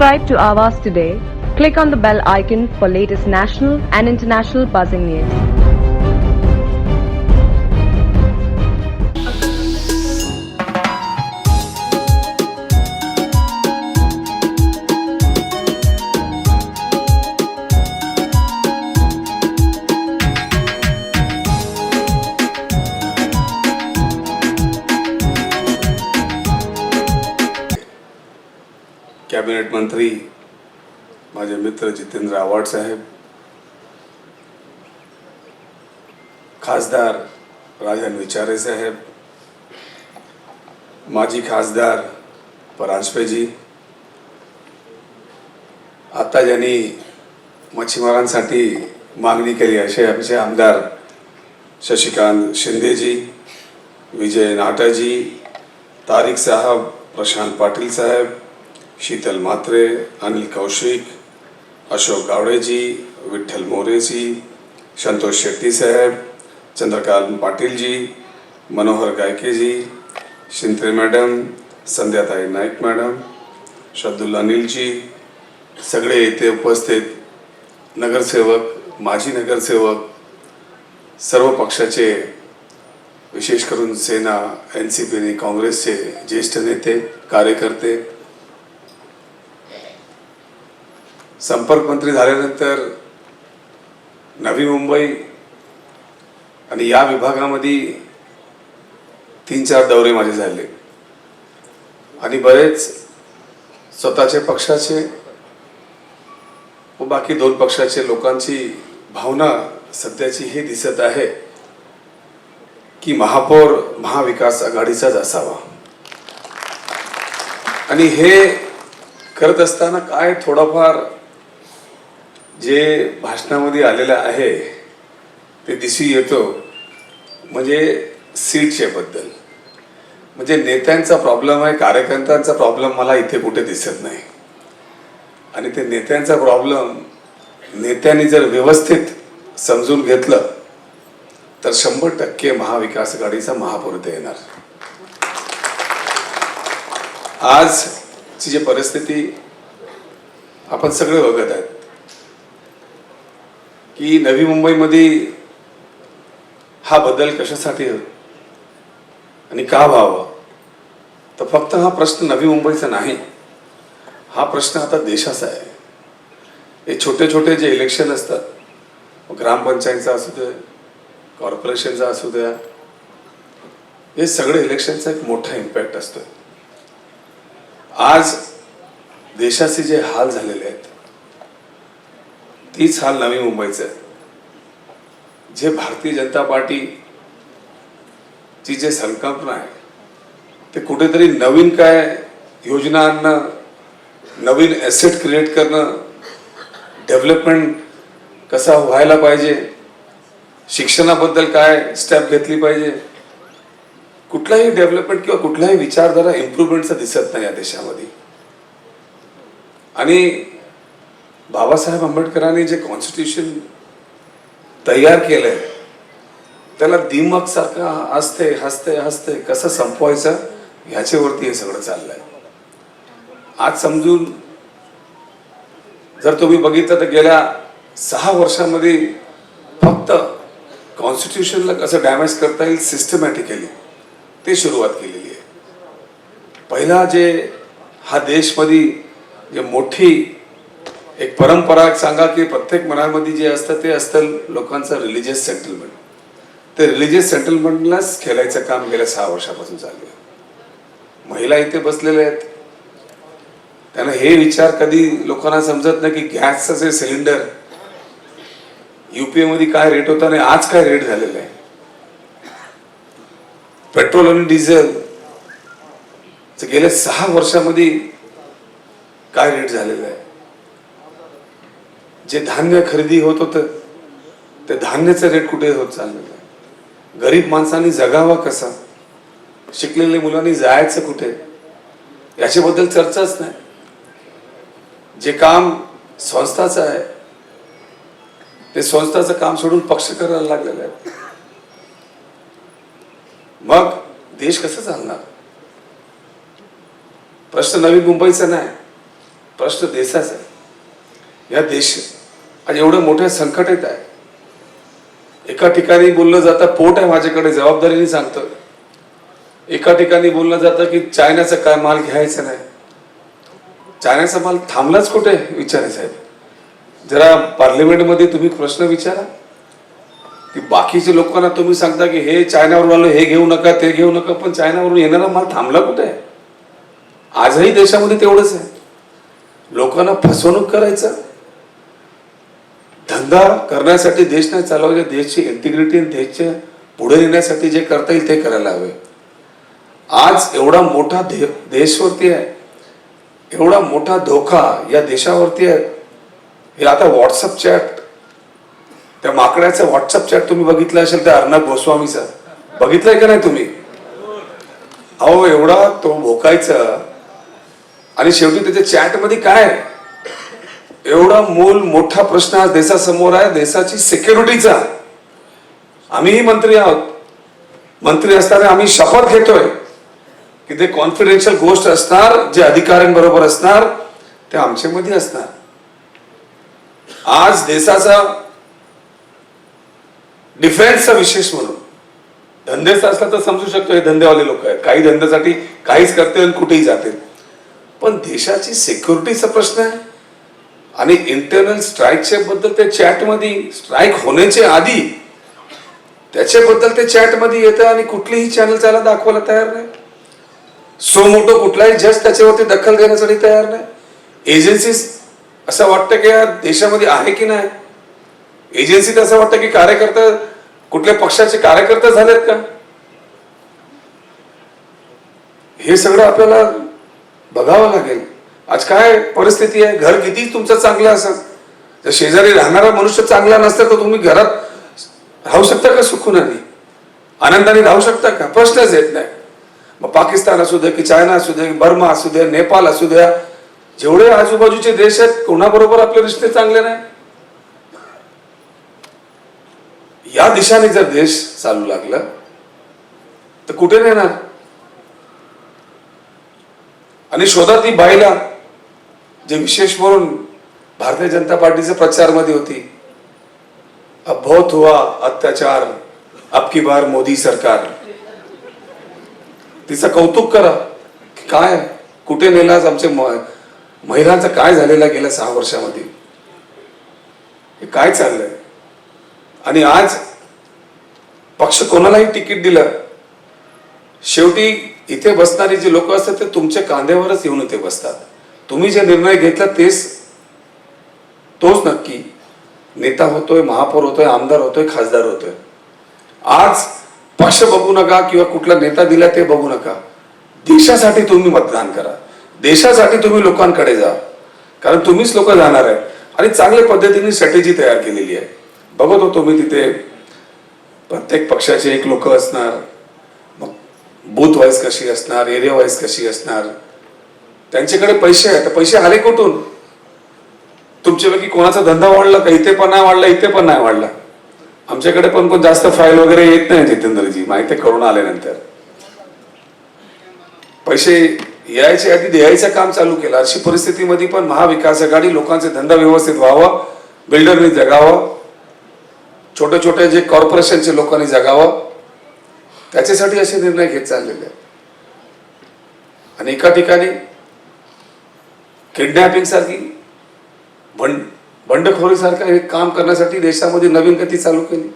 Subscribe to Avas today. Click on the bell icon for latest national and international buzzing news. Cabinet मंत्री माझे मित्र जितेंद्र आव्हाड साहेब, खासदार राजन विचारे साहेब, माजी खासदार परांजपेजी, आता ज्यांनी मच्छीमारांसाठी मागणी केली असे आमचे आमदार शशिकांत शिंदेजी, विजय नाटाजी, तारिक साहब, प्रशांत पाटील साहेब, शीतल मात्रे, अनिल कौशिक, अशोक गावड़ेजी, विठ्ठल मोरेजी, संतोष शेट्टी साहेब, चंद्रकांत पाटीलजी, मनोहर गायकेजी, शिंत्रे मॅडम, संध्याताई नाईक मॅडम, शब्दुल अनिलजी, सगळे येथे उपस्थित नगरसेवक, माजी नगरसेवक, सर्व पक्षाचे, विशेष करून सेना, एनसीपी आणि काँग्रेसचे ज्येष्ठ नेते, कार्यकर्ते, संपर्क मंत्री झाल्यानंतर नवी मुंबई आणि या विभागामध्ये 3-4 दौरे माझे झाले आणि बरेच स्वतःचे पक्षाचे व बाकी 2 पक्षाचे लोकांची भावना सध्याची हे दिसत आहे की महापौर महाविकास आघाडीचाच असावा आणि हे करत असताना काय थोडाफार जे भाषणामध्ये आलेलं आहे ते दिसून येतो, म्हणजे सीटच्या बद्दल, म्हणजे नेत्यांचा प्रॉब्लेम आहे, कार्यकर्त्यांचा प्रॉब्लेम मला इथे कुठे दिसत नाही आणि ते नेत्यांचा प्रॉब्लेम नेत्यांनी जर व्यवस्थित समजून घेतलं तर 100% महाविकास आघाडीचा महापौर येणार. आजची जी परिस्थिती आपण सगळे बघत आहेत की नवी मुंबईमध्ये हा बदल कशासाठी आणि का व्हावा, तर फक्त हा प्रश्न नवी मुंबईचा नाही, हा प्रश्न आता देशाचा आहे. हे छोटे छोटे जे इलेक्शन असतात, ग्रामपंचायतचा असू दे, कॉर्पोरेशनचा असू द्या, हे सगळे इलेक्शनचा एक मोठा इम्पॅक्ट असतो. आज देशाचे जे हाल झालेले आहेत तीच हाल नवी मुंबईचं आहे. जे भारतीय जनता पार्टीची जे संकल्पना आहे ते कुठेतरी नवीन काय योजना आणणं, नवीन ॲसेट क्रिएट करणं, डेव्हलपमेंट कसा व्हायला पाहिजे, शिक्षणाबद्दल काय स्टेप घेतली पाहिजे, कुठलाही डेव्हलपमेंट किंवा कुठलाही विचारधारा इम्प्रूव्हमेंटचा दिसत नाही या देशामध्ये. आणि बाबासाहेब आंबेडकरांनी जे कॉन्स्टिट्यूशन तयार केलंय त्याला दिमक सारखा हसते हसते हसते कसं संपवायचं ह्याच्यावरती हे सगळं चाललंय. आज समजून जर तुम्ही बघितलं तर गेल्या 6 वर्षांमध्ये फक्त कॉन्स्टिट्यूशनला कसं डॅमेज करता येईल सिस्टमॅटिकली ते सुरुवात केलेली आहे. पहिला जे हा देशमध्ये जे मोठी एक परंपरा सांगा की प्रत्येक मनामध्ये जे असतं ते असतं लोकांचं रिलिजियस सेटलमेंट. ते रिलिजियस सेटलमेंटलाच खेळायचं काम गेल्या 6 वर्षापासून चालू आहे. महिला इथे बसलेल्या आहेत, त्यांना हे विचार कधी लोकांना समजत नाही की गॅसचं जे सिलेंडर युपीए मध्ये काय रेट होता आणि आज काय रेट झालेला आहे, पेट्रोल आणि डिझेल गेल्या 6 वर्षामध्ये काय रेट झालेला आहे, जे धान्य खरेदी होत होतं ते धान्याचं रेट कुठे होत चाललेलं आहे, गरीब माणसांनी जगावा कसा, शिकलेल्या मुलांनी जायचं कुठे याच्याबद्दल चर्चाच नाही. जे काम संस्थाचं आहे ते संस्थाचं काम सोडून पक्ष करायला लागलेलं आहे. मग देश कसं चालणार? प्रश्न नवी मुंबईचा नाही, प्रश्न देशाचा आहे. या देश आज एवढं मोठ्या संकटात आहे. एका ठिकाणी बोललं जातं पोट आहे माझ्याकडे जबाबदारीने सांगतो. एका ठिकाणी बोललं जातं की चायनाचा काय माल घ्यायचा नाही. चायनाचा माल थांबलाच कुठे विचारा साहेब. जरा पार्लिमेंटमध्ये तुम्ही प्रश्न विचारा की बाकीच्या लोकांना तुम्ही सांगता की हे चायनावरून आलं हे घेऊ नका ते घेऊ नका, पण चायनावरून येणारा माल थांबला कुठे आहे. आजही देशामध्ये तेवढंच आहे. लोकांना फसवणूक करायचं, धंदा करण्यासाठी देश नाही चालवायचा. देशची इंटिग्रिटी देशच्या पुढे नेण्यासाठी जे करता येईल ते करायला हवे. आज एवढा मोठा देशवरती आहे, एवढा मोठा धोका या देशावरती आहे. हे आता व्हॉट्सअप चॅट, त्या माकड्याचं व्हॉट्सअप चॅट तुम्ही बघितलं असेल त्या अर्णब गोस्वामीचा, बघितलंय का नाही तुम्ही? अहो एवढा तो भोकायचा आणि शेवटी त्याच्या चॅट मध्ये काय एवढा मोठा प्रश्न आज देशासमोर आहे, देशाची सिक्युरिटीचा. आम्हीही मंत्री आहोत. मंत्री असताना आम्ही शपथ घेतोय की ते कॉन्फिडेन्शियल गोष्ट असणार, जे अधिकाऱ्यांबरोबर असणार ते आमच्यामध्ये असणार. आज देशाचा डिफेन्सचा विशेष म्हणून धंद्याचा असला तर समजू शकतो हे धंदेवाले लोक आहेत, काही धंद्यासाठी काहीच करतील कुठेही जातील. पण देशाची सिक्युरिटीचा प्रश्न आहे आणि इंटरनल स्ट्राईकच्या बद्दल ते चॅट मध्ये, स्ट्राईक होण्याच्या आधी त्याच्याबद्दल ते चॅट मध्ये येतं आणि कुठलीही चॅनल त्याला दाखवायला तयार नाही. सो मोठं कुठलाही जज त्याच्यावरती दखल घेण्यासाठी तयार नाही. एजन्सीज असं वाटतं की या देशामध्ये आहे की नाही. एजन्सीत असं वाटतं की कार्यकर्ता कुठल्या पक्षाचे कार्यकर्ते झालेत का. हे सगळं आपल्याला बघावं लागेल. आज काय परिस्थिती आहे. घर किती तुमचं चांगलं असेल, जर शेजारी राहणारा मनुष्य चांगला नसता तर तुम्ही घरात राहू शकता का सुखूनाने, आनंदाने राहू शकता का? प्रश्नच येत नाही. मग पाकिस्तान असू दे की चायना असू दे, बर्मा असू दे, नेपाळ असू द्या, जेवढे आजूबाजूचे देश आहेत कोणाबरोबर आपले रिश्ते चांगले नाही. या दिशेने जर देश चालू लागला तर कुठे नेणार. आणि शोधात ती बाईला जे विशेष म्हणून भारतीय जनता पार्टीच्या प्रचार मध्ये होती, अब बहुत हुआ अत्याचार, अब की बार मोदी सरकार. तिचं कौतुक करा. काय कुठे नेला आमचे महिलांचं काय झालेलं गेल्या 6 वर्षामध्ये, हे काय चाललंय. आणि आज पक्ष कोणालाही तिकीट दिलं, शेवटी इथे बसणारी जे लोक असतात ते तुमच्या कांद्यावरच येऊन इथे बसतात. तुम्ही जे निर्णय घेतला तोच नक्की नेता होतोय, महापौर होतोय, आमदार होतोय, खासदार होतोय. आज पक्ष बघू नका किंवा कुठला नेता दिला ते बघू नका. देशासाठी तुम्ही मतदान करा, देशासाठी तुम्ही लोकांकडे जा, कारण तुम्हीच लोक जाणार आहे. आणि चांगल्या पद्धतीने स्ट्रॅटेजी तयार केलेली आहे. बघत होतो मी तिथे प्रत्येक पक्षाचे एक लोक असणार, मग बूथ वाईज कशी असणार, एरिया वाईज कशी असणार, त्यांच्याकडे पैसे आहेत. पैसे आले कुठून? तुमच्यापैकी कोणाचा धंदा वाढला का? इथे पण नाही वाढला, इथे पण नाही वाढला. आमच्याकडे पण कोण जास्त फाईल वगैरे येत नाही जितेंद्रजी, माहिती करोना आल्यानंतर. पैसे यायचे आधी द्यायचं काम चालू केलं. अशी परिस्थितीमध्ये पण महाविकास आघाडी लोकांचे धंदा व्यवस्थित व्हावा, बिल्डरनी जगावं, छोटे छोटे जे कॉर्पोरेशनचे लोकांनी जगावं, त्याच्यासाठी असे निर्णय घेत चाललेले आहेत. आणि एका ठिकाणी किडनॅपिंग सारखी बंडखोरी सारखं हे काम करण्यासाठी देशामध्ये नवीन गती चालू केली.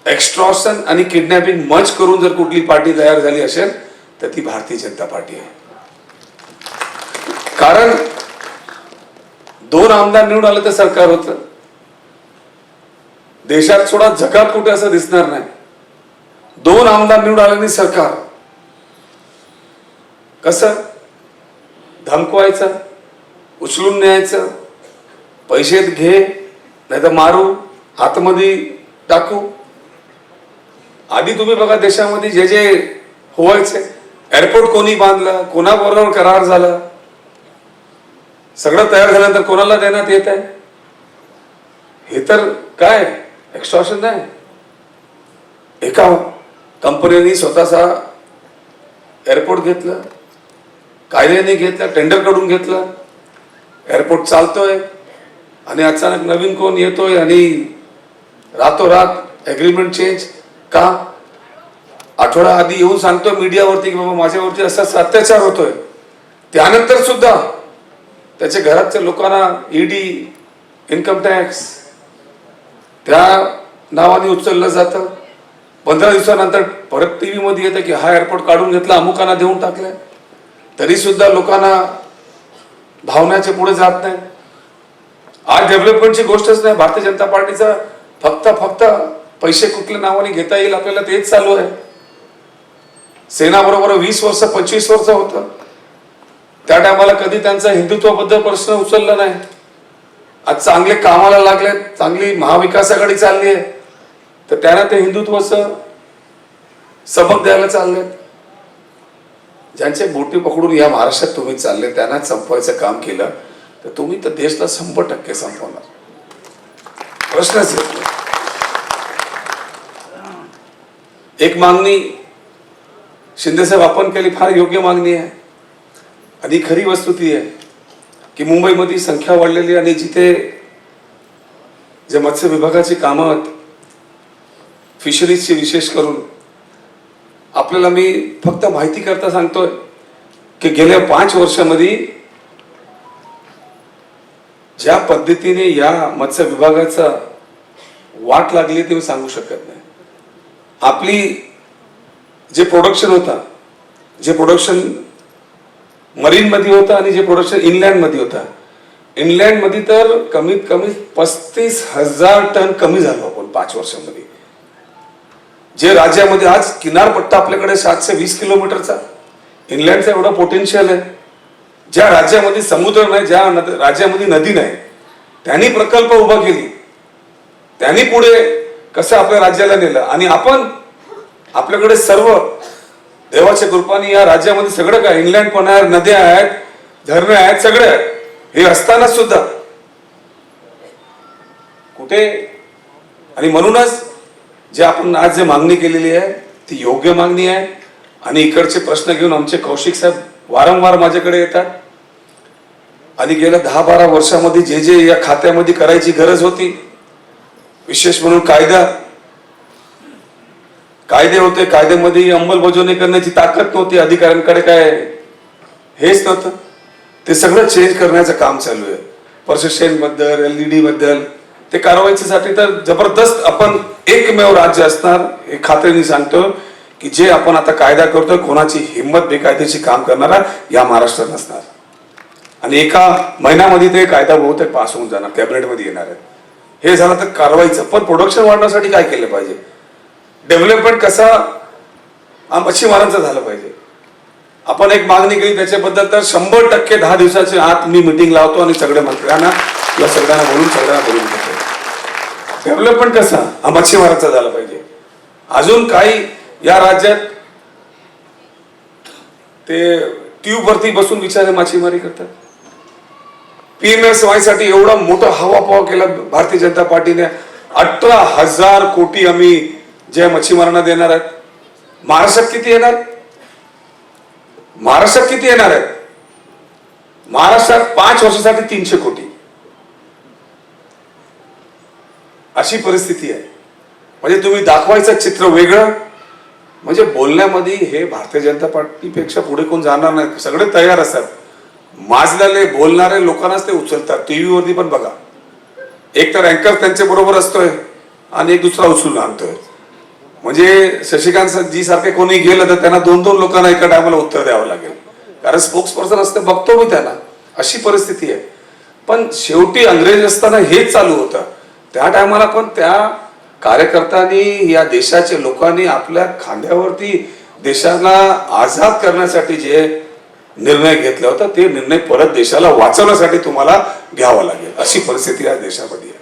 एक्स्ट्रॉशन आणि किडनॅपिंग मर्ज करून जर कुठली पार्टी तयार झाली असेल तर ती भारतीय जनता पार्टी आहे. कारण 2 आमदार निवडून आले तर सरकार होतं. देशात थोडा झकाट कुठे असं दिसणार नाही. 2 आमदार निवडून आल्याने सरकार कसं धमकवायचं, उचलून न्यायचं, पैसे घे नाही तर मारू, आतमध्ये टाकू. आधी तुम्ही बघा देशामध्ये जे जे व्हायचे, एअरपोर्ट कोणी बांधलं, कोणाबरोबर करार झाला, सगळं तयार झाल्यानंतर कोणाला देण्यात येत आहे. हे तर काय एक्स्ट्रॉशन नाही. एका कंपनीने स्वतःचा एअरपोर्ट घेतलं, कायद्याने घेतला, टेंडर कडून घेतला, एअरपोर्ट चालतोय आणि अचानक नवीन कोण येतोय आणि रातोरात एग्रीमेंट चेंज का? आठवडा आधी येऊन सांगतोय मीडियावरती की बाबा माझ्यावरती असा अत्याचार होतोय, त्यानंतर सुद्धा त्याच्या घरातल्या लोकांना ईडी, इन्कम टॅक्स त्या नावाने उचललं जातं. 15 दिवसानंतर परत टीव्ही मध्ये येतं की हा एअरपोर्ट काढून घेतला, अमुकांना देऊन टाकलाय. तरी सुद्धा लोकांना धावण्याचे पुढे जात नाही. आज डेव्हलपमेंटची गोष्टच नाही. भारतीय जनता पार्टीचा फक्त पैसे कुठल्या नावाने घेता येईल आपल्याला तेच चालू आहे. सेना बरोबर 20 वर्ष 25 वर्ष होतं, त्या टायमाला कधी त्यांचा हिंदुत्वाबद्दल प्रश्न उचलला नाही. आज चांगले कामाला लागले, चांगली महाविकास आघाडी चालली आहे, तर त्यांना ते हिंदुत्वाचं सबक द्यायला चालले. ज्यांचे बोटी पकडून या महाराष्ट्रात तुम्ही चालले त्यांना संपवायचं काम केलं तर तुम्ही तर देशला 100% संपवणार, प्रश्नच येत नाही. एक मागणी शिंदेसाहेब आपण केली, फार योग्य मागणी आहे आणि खरी वस्तुस्थिती आहे की मुंबईमध्ये संख्या वाढलेली आणि जिथे जे मत्स्य विभागाची कामं आहेत, फिशरीजची विशेष करून, आपल्याला मी फक्त माहिती करता सांगतोय की गेल्या 5 वर्षामध्ये ज्या पद्धतीने या मत्स्य विभागाचा वाट लागली ते मी सांगू शकत नाही. आपली जे प्रोडक्शन होता, जे प्रोडक्शन मरीन मध्ये होता आणि जे प्रोडक्शन इनलँड मध्ये होता, इनलँड मध्ये तर कमीत कमी 35,000 टन कमी झालो आपण 5 वर्षांमध्ये. जे राज्यामध्ये आज किनारपट्टा आपल्याकडे 720 किलोमीटरचा, इंग्लंडचा एवढा पोटेन्शियल आहे. ज्या राज्यामध्ये समुद्र नाही, ज्या राज्यामध्ये नदी नाही, त्यांनी प्रकल्प उभा केली, त्यांनी पुढे कसं आपल्या राज्याला नेलं. आणि आपण आपल्याकडे सर्व देवाच्या कृपाने या राज्यामध्ये सगळं काय, इंग्लंड पण आहे, नद्या आहेत, धरणं आहेत, सगळे आहेत. हे असताना सुद्धा कुठे, आणि म्हणूनच जे आपण आज जे मागणी केलेली आहे ती योग्य मागणी आहे. आणि इकडचे प्रश्न घेऊन आमचे कौशिक साहेब वारंवार माझ्याकडे येतात आणि गेल्या 10-12 वर्षामध्ये जे जे या खात्यामध्ये करायची गरज होती, विशेष म्हणून कायदे होते, कायद्यामध्ये अंमलबजावणी करण्याची ताकद नव्हती, अधिकाऱ्यांकडे काय हेच नव्हतं, ते सगळं चेंज करण्याचं काम चालू आहे. प्रशासन बद्दल, एलईडी बद्दल ते कारवाईसाठी तर जबरदस्त आपण एकमेव राज्य असणार हे खात्रीने सांगतो की जे आपण आता कायदा करतोय, कोणाची हिंमत बेकायदेशी काम करणारा या महाराष्ट्रात नसणार. आणि एका महिन्यामध्ये ते कायदा बहुतेक पास होऊन जाणार, कॅबिनेटमध्ये येणार आहे. हे झालं तर कारवाईचं. पण प्रोडक्शन वाढण्यासाठी काय केलं पाहिजे, डेव्हलपमेंट कसा मच्छीमारांचं झालं पाहिजे. आपण एक मागणी केली त्याच्याबद्दल तर 100% 10 दिवसाच्या आत मी मीटिंग लावतो आणि सगळ्या मंत्र्यांना किंवा सगळ्यांना बोलून घेतो. डेव्हलपमेंट कसा मच्छीमारांचा झाला पाहिजे. अजून काही या राज्यात ते ट्यूब वरती बसून विचारे माछीमारी करतात. PMS साठी एवढा मोठा हवापाव केला भारतीय जनता पार्टीने. 18,000 कोटी आम्ही जे मच्छीमारांना देणार आहेत. महाराष्ट्रात किती येणार, महाराष्ट्रात 5 वर्षासाठी 300 कोटी, अशी परिस्थिती आहे. म्हणजे तुम्ही दाखवायचं चित्र वेगळं, म्हणजे बोलण्यामध्ये हे भारतीय जनता पार्टीपेक्षा पुढे कोण जाणार नाही. सगळे तयार असतात, माजलेले बोलणारे लोकांनाच ते उचलतात. टीव्ही वरती पण बघा, एक तर अँकर त्यांच्या बरोबर असतोय आणि एक दुसरा उचलून आणतोय. म्हणजे शशिकांत जी सारखे कोणी गेलं तर त्यांना 2-2 लोकांना एका टायमाला उत्तर द्यावं लागेल, कारण स्पोक्स पर्सन असते, बघतो मी त्यांना. अशी परिस्थिती आहे. पण शेवटी अंग्रेज असताना हेच चालू होतं. त्या टायमाला पण त्या कार्यकर्त्यांनी, या देशाच्या लोकांनी आपल्या खांद्यावरती देशाला आझाद करण्यासाठी जे निर्णय घेतला होता, ते निर्णय परत देशाला वाचवण्यासाठी तुम्हाला घ्यावा लागेल, अशी परिस्थिती या देशामध्ये आहे.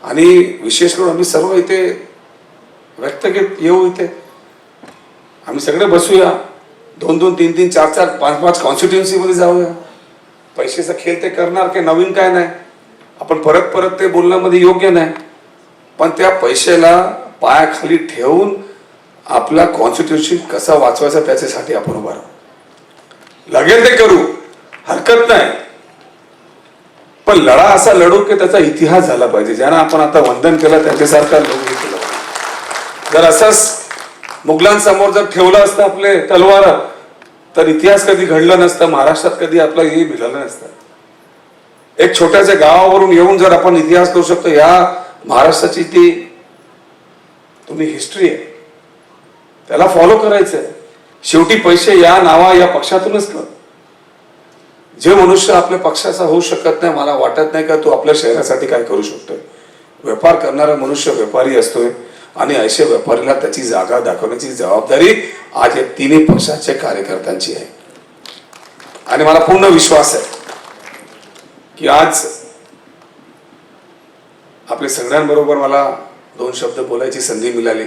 आणि विशेष करून आम्ही सर्व इथे व्यक्तिगत येऊ, इथे आम्ही सगळे बसूया, 2-2, 3-3, 4-4, 5-5 कॉन्स्टिट्युएन्सी मध्ये जाऊया. पैशाचा खेळ ते करणार की नवीन काय नाही, आपण परत ते बोलण्यामध्ये योग्य नाही. पण त्या पैशाला पायाखाली ठेवून आपला कॉन्स्टिट्यूशन कसा वाचवायचा त्याच्यासाठी आपण उभा राहू. लागेल ते करू, हरकत नाही, पण लढा असा लढू की त्याचा इतिहास झाला पाहिजे. ज्यांना आपण आता वंदन केलं त्यांच्यासारखा लोक केलं. जर असंच मुघलांसमोर जर ठेवलं असतं आपले तलवार, तर इतिहास कधी घडलं नसतं, महाराष्ट्रात कधी आपलं हे मिळालं नसतं. एक छोट्याशा गावावरून येऊन जर आपण इतिहास करू शकतो, या महाराष्ट्राची ती तुम्ही हिस्ट्री आहे, त्याला फॉलो करायचंय. शेवटी पैसे या नावा या पक्षातूनच कर. जे मनुष्य आपल्या पक्षाचा होऊ शकत नाही, मला वाटत नाही का तो आपल्या शहरासाठी काय करू शकतोय. व्यापार करणारा मनुष्य व्यापारी असतोय आणि अशा व्यापारीला त्याची जागा दाखवण्याची जबाबदारी आज या तिन्ही पक्षाच्या कार्यकर्त्यांची आहे. आणि मला पूर्ण विश्वास आहे की आज आपल्या सगळ्यांबरोबर मला 2 शब्द बोलायची संधी मिळाली.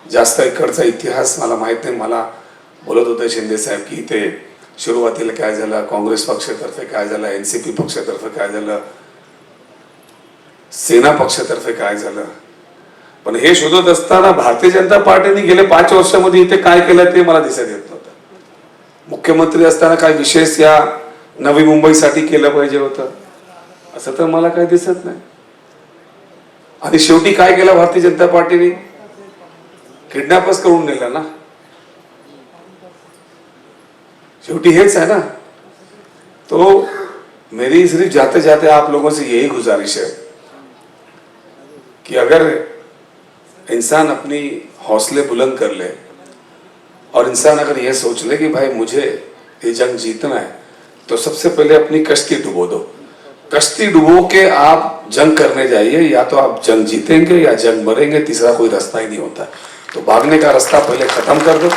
जास्त इकडचा इतिहास मला माहित नाही. मला बोलत होते शिंदे साहेब की इथे सुरुवातीला काय झालं, काँग्रेस पक्षातर्फे काय झालं, एनसीपी पक्षातर्फे काय झालं, सेना पक्षातर्फे काय झालं. पण हे शोधत असताना भारतीय जनता पार्टीने गेले 5 वर्षामध्ये इथे काय केलं ते मला दिसत येत नव्हतं. मुख्यमंत्री असताना काय विशेष या नवी मुंबईसाठी केलं पाहिजे होतं असं तर मला काय दिसत नाही. आणि शेवटी काय केलं भारतीय जनता पार्टीने, किडनॅपच करून नेलं ना. शेवटी हेच है ना. तो मेरी सिर्फ जाते जाते आप लोगों से यही गुजारिश है कि अगर इंसान अपनी हौसले बुलंद कर ले और इंसान अगर यह सोच ले कि भाई मुझे ये जंग जीतना है, तो सबसे पहले अपनी कश्ती डुबो दो. कश्ती डुबो के आप जंग करने जाइए, या तो आप जंग जीतेंगे या जंग मरेंगे, तीसरा कोई रास्ता ही नहीं होता. तो भागने का रास्ता पहले खत्म कर दो,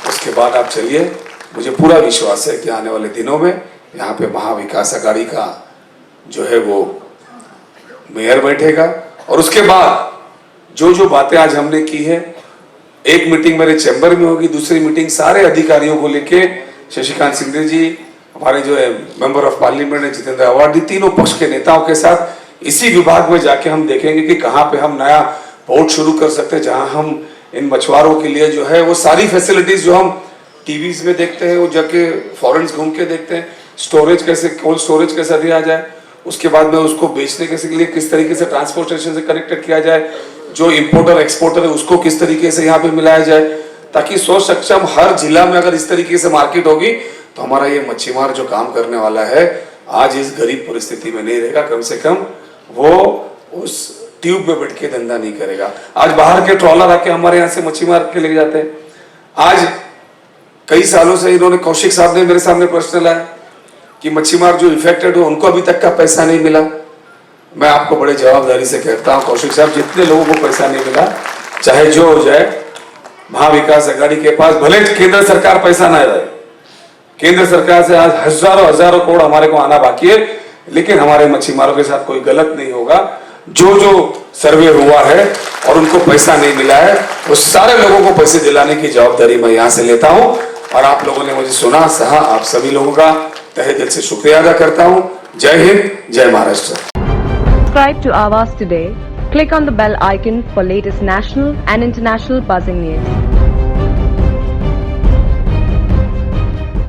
उसके बाद आप चलिए. मुझे पूरा विश्वास है कि आने वाले दिनों में यहाँ पे महाविकास आघाड़ी का जो है वो मेयर बैठेगा. और उसके बाद जो जो बातें आज हमने की है, एक मीटिंग मेरे चैम्बर में होगी, दूसरी मीटिंग सारे अधिकारियों को लेके शशिकांत सिंह जी, हमारे जो है मेंबर ऑफ पार्लियामेंट है जितेंद्र अवार्डी, तीनों पक्ष के नेताओं के साथ इसी विभाग में जाके हम देखेंगे कि कहाँ पे हम नया पोर्ट शुरू कर सकते हैं, जहां हम इन मछुआरों के लिए जो है वो सारी फैसिलिटीज जो हम टीवीज में देखते हैं, वो जाके फॉरेन्स घूम के देखते हैं. स्टोरेज कैसे, कोल्ड स्टोरेज कैसा दिया जाए, उसके बाद में उसको बेचने के लिए किस तरीके से ट्रांसपोर्टेशन से कनेक्टेड किया जाए, जो इंपोर्टर एक्सपोर्टर है उसको किस तरीके से यहाँ पे मिलाया जाए, ताकि सोच सक्षम हर जिला में अगर इस तरीके से मार्केट होगी तो हमारा ये मच्छीमार जो काम करने वाला है आज इस गरीब परिस्थिति में नहीं रहेगा. कम से कम वो उस ट्यूब में बैठ के धंधा नहीं करेगा. आज बाहर के ट्रॉलर आके हमारे यहाँ से मच्छी मार के ले जाते हैं. आज कई सालों से इन्होंने, कौशिक साहब ने मेरे सामने प्रश्न लाया कि मच्छीमार जो इफेक्टेड हो उनको अभी तक का पैसा नहीं मिला. मैं आपको बड़े जवाबदारी से कहता हूं कौशिक साहब, जितने लोगों को पैसा नहीं मिला, चाहे जो हो जाए, महाविकास आघाड़ी के पास भले केंद्र सरकार पैसा ना दे, केंद्र सरकार से आज हजारों करोड़ हमारे को आना बाकी है, लेकिन हमारे मच्छीमारों के साथ कोई गलत नहीं होगा. जो जो सर्वे हुआ है और उनको पैसा नहीं मिला है, वो सारे लोगों को पैसे दिलाने की जवाबदारी मैं यहाँ से लेता हूँ. और आप लोगों ने मुझे सुना, सहा, आप सभी लोगों का तहे दिल से शुक्रिया अदा करता हूँ. जय हिंद, जय Maharashtra. Subscribe to Awaaz today. Click on the bell icon for latest national and international buzzing news.